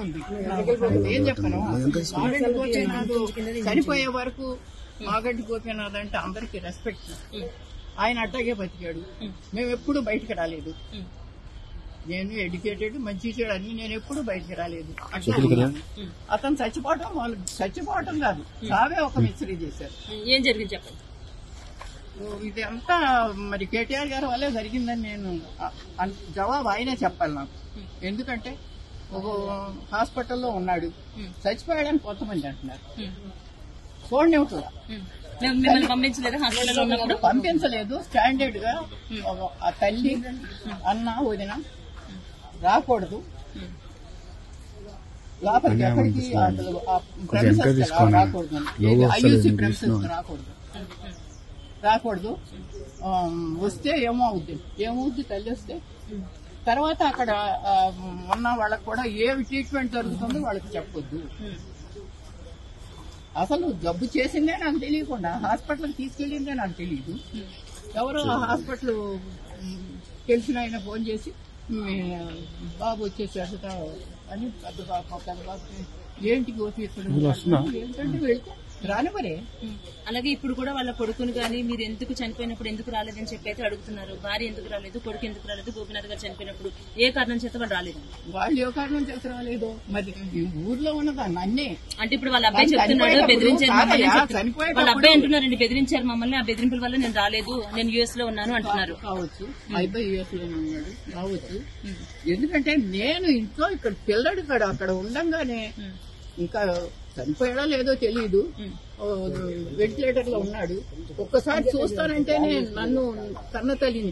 ఉంది. ఏం చెప్పను, మాగంటి గోపీనాథ్ చనిపోయే వరకు మాగంటి గోపీనాథ్ అంటే అందరికి రెస్పెక్ట్. ఆయన అట్టాగే బతికాడు. మేము ఎప్పుడు బయటకు రాలేదు. నేను ఎడ్యుకేటెడ్, మంచి చెడు అన్ని, నేను ఎప్పుడు బయటకు రాలేదు. అతను చచ్చిపోవటం కాదు, సావే ఒక మిస్టరీ చేశారు. ఏం జరిగింది చెప్పండి. ఇది అంతా మరి కేటీఆర్ గారి వల్లే జరిగిందని నేను జవాబు ఆయనే చెప్పాలి నాకు. ఎందుకంటే ఒక హాస్పిటల్లో ఉన్నాడు, చచ్చిపోయాడని కొంతమంది అంటున్నారు. చూడండి కూడా పంపించలేదు. స్టాండర్డ్ గా ఆ తల్లి అన్న వదిన రాకూడదు లోపలికి, ఎక్కడికి రాకూడదు, ఐయూసీ ప్రెమిసెస్ రాకూడదు. వస్తే ఏమవుద్ది తల్లి వస్తే తర్వాత అక్కడ ఉన్న వాళ్ళకి కూడా ఏమి ట్రీట్మెంట్ జరుగుతుందో వాళ్ళకి చెప్పొద్దు. అసలు జబ్బు చేసిందే నాకు తెలియకుండా హాస్పిటల్కి తీసుకెళ్ళిందే నాకు తెలియదు. ఎవరో హాస్పిటల్ తెలిసిన ఆయన ఫోన్ చేసి బాబు వచ్చేసారు అని పెద్ద బాబు ఏంటి ఏంటంటే వెళ్తే రానివరే. అలాగే ఇప్పుడు కూడా వాళ్ళ కొడుకుని కానీ మీరు ఎందుకు చనిపోయినప్పుడు ఎందుకు రాలేదని చెప్పి అయితే అడుగుతున్నారు. భార్య ఎందుకు రాలేదు, కొడుకు ఎందుకు రాలేదు, గోపీనాథ్ గారు చనిపోయినప్పుడు ఏ కారణం చేత వాళ్ళు రాలేదు. వాళ్ళు ఏ కారణం చేత రాలేదు మరి ఊర్లో ఉన్నదాన్ని అన్నీ అంటే ఇప్పుడు వాళ్ళ అబ్బాయి చెప్తున్నాడు బెదిరించారు వాళ్ళ అబ్బాయి అంటున్నారండి, బెదిరించారు మమ్మల్ని, ఆ బెదిరింపుల వల్ల నేను రాలేదు, నేను యుఎస్ లో ఉన్నాను అంటున్నారు. కావచ్చు, అబ్బాయి యుఎస్ లో ఉన్నాడు కావచ్చు. ఎందుకంటే నేను ఇంట్లో ఇక్కడ పిల్లడు అక్కడ ఉండంగానే ఇంకా చనిపోయాడో లేదో తెలియదు, వెంటిలేటర్ లో ఉన్నాడు. ఒక్కసారి చూస్తానంటేనే నన్ను కన్న తల్లిని,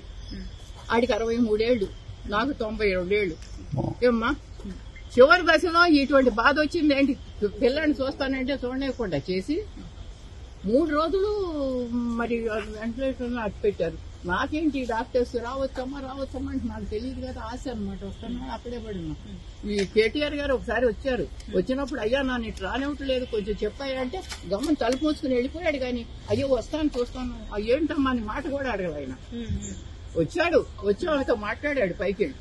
ఆడికి 63 ఏళ్లు, నాకు 92 ఏళ్లు. ఏమ్మా చివరి దశలో ఇటువంటి బాధ వచ్చింది ఏంటి? పిల్లని చూస్తానంటే చూడలేకుండా చేసి 3 రోజులు మరి వెంటిలేటర్ లో అట్టు పెట్టారు. నాకేంటి డాక్టర్స్ రావచ్చమ్మా అంటే నాకు తెలియదు కదా, ఆశ అనమాట. వస్తున్నా అక్కడే పడినా. ఈ కేటీఆర్ గారు ఒకసారి వచ్చారు, వచ్చినప్పుడు అయ్యా నన్ను ఇటు రానివ్వట్లేదు కొంచెం చెప్పాయా అంటే గమ్మని తలుపు మూసుకుని వెళ్ళిపోయాడు. కానీ అయ్యో వస్తాను చూస్తాను ఏంటమ్మా అని మాట కూడా అడగదు ఆయన. వచ్చాడు, వచ్చి వాళ్ళతో మాట్లాడాడు పైకి వెళ్ళి.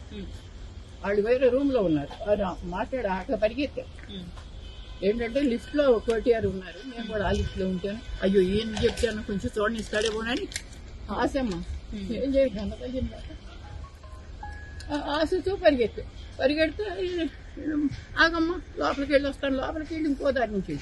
వాళ్ళు వేరే రూమ్ లో ఉన్నారు, అక్కడ పరిగెత్తారు. ఏంటంటే లిఫ్ట్ లో కేటీఆర్ ఉన్నారు, నేను కూడా ఆ లిఫ్ట్ లో ఉంటాను. అయ్యో ఏం చెప్తాను కొంచెం చూడనిస్తాడేమోనని ఆశమ్మ ఏం చేయదు ఆశతో పరిగెడితే ఆగమ్మ లోపలికి వెళ్ళి వస్తాను, లోపలికి వెళ్ళి ఇంకో దారి నుంచి